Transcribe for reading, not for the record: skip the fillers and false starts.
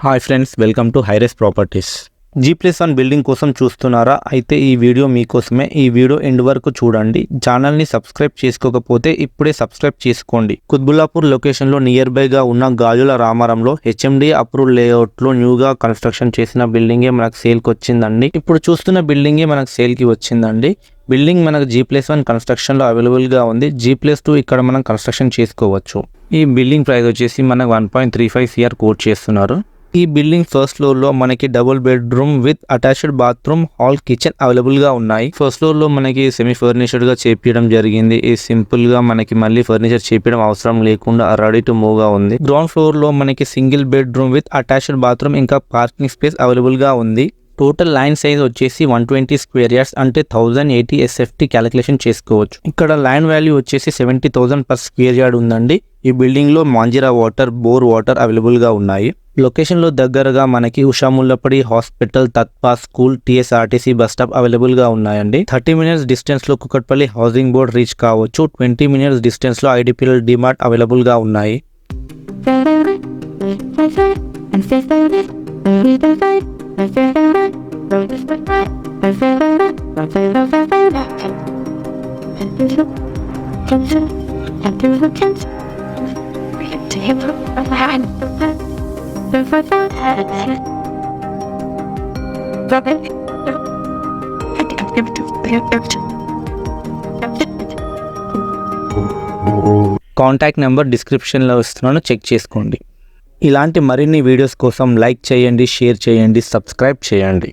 Hi friends, welcome to high-rise properties. G+1 building కోసం చూస్తున్నారా? అయితే ఈ వీడియో మీకోసమే. ఈ వీడియో ఎండ్ వరకు చూడండి. ఛానల్ని సబ్స్క్రైబ్ చేసుకోకపోతే ఇప్పుడే సబ్స్క్రైబ్ చేసుకోండి. కుత్బుల్లాపూర్ లొకేషన్లో నియర్ బైగా ఉన్న గాజుల రామారంలో HMD అప్రూవ్డ్ లేఅవుట్లో న్యూగా కన్స్ట్రక్షన్ చేసిన బిల్డింగే మనకు సేల్కి వచ్చిందండి. ఇప్పుడు చూస్తున్న బిల్డింగే మనకు సేల్కి వచ్చిందండి. బిల్డింగ్ మనకు G+1 కన్స్ట్రక్షన్లో అవైలబుల్గా ఉంది. G+2 ఇక్కడ మనం కన్స్ట్రక్షన్ చేసుకోవచ్చు. ఈ బిల్డింగ్ ప్రైస్ వచ్చేసి మనకు 1.35 CR కోట్ చేస్తున్నారు. ఈ బిల్డింగ్ ఫస్ట్ ఫ్లోర్ లో మనకి double bedroom with attached bathroom, hall, kitchen available గా ఉన్నాయి. ఫస్ట్ ఫ్లోర్ లో మనకి సెమీ ఫర్నిచర్డ్ గా చేపించడం జరిగింది. ఈ సింపుల్ గా మనకి మళ్ళీ ఫర్నిచర్ చేపించడం అవసరం లేకుండా రెడీ టు మూవ్ గా ఉంది. గ్రౌండ్ ఫ్లోర్ లో మనకి single bedroom with attached bathroom ఇంకా పార్కింగ్ స్పేస్ అవైలబుల్ గా ఉంది. టోటల్ ల్యాండ్ సైజ్ వచ్చేసి 120 స్క్వేర్ యార్డ్స్ అంటే 1080 SFT క్యాలిక్యులేషన్ చేసుకోవచ్చు. ఇక్కడ ల్యాండ్ వాల్యూ వచ్చేసి 70,000 per స్క్వేర్ యార్డ్ ఉందండి. ఈ బిల్డింగ్ లో Manjira water, bore water available గా ఉన్నాయి. లొకేషన్ లో దగ్గరగా మనకి ఉషా ముల్లపడి హాస్పిటల్, తత్పా school, TSRTC bus stop available గా ఉన్నాయండి. 30 minutes డిస్టెన్స్ లో కుకట్పల్లి హౌసింగ్ బోర్డ్ రీచ్ కావచ్చు. 20 minutes డిస్టెన్స్ లో IDPL డిమార్ట్ అవైలబుల్ గా ఉన్నాయి. కాంటాక్ట్ నెంబర్ డిస్క్రిప్షన్లో ఇస్తున్నాను, చెక్ చేసుకోండి. ఇలాంటి మరిన్ని వీడియోస్ కోసం లైక్ చేయండి, షేర్ చేయండి, సబ్స్క్రైబ్ చేయండి.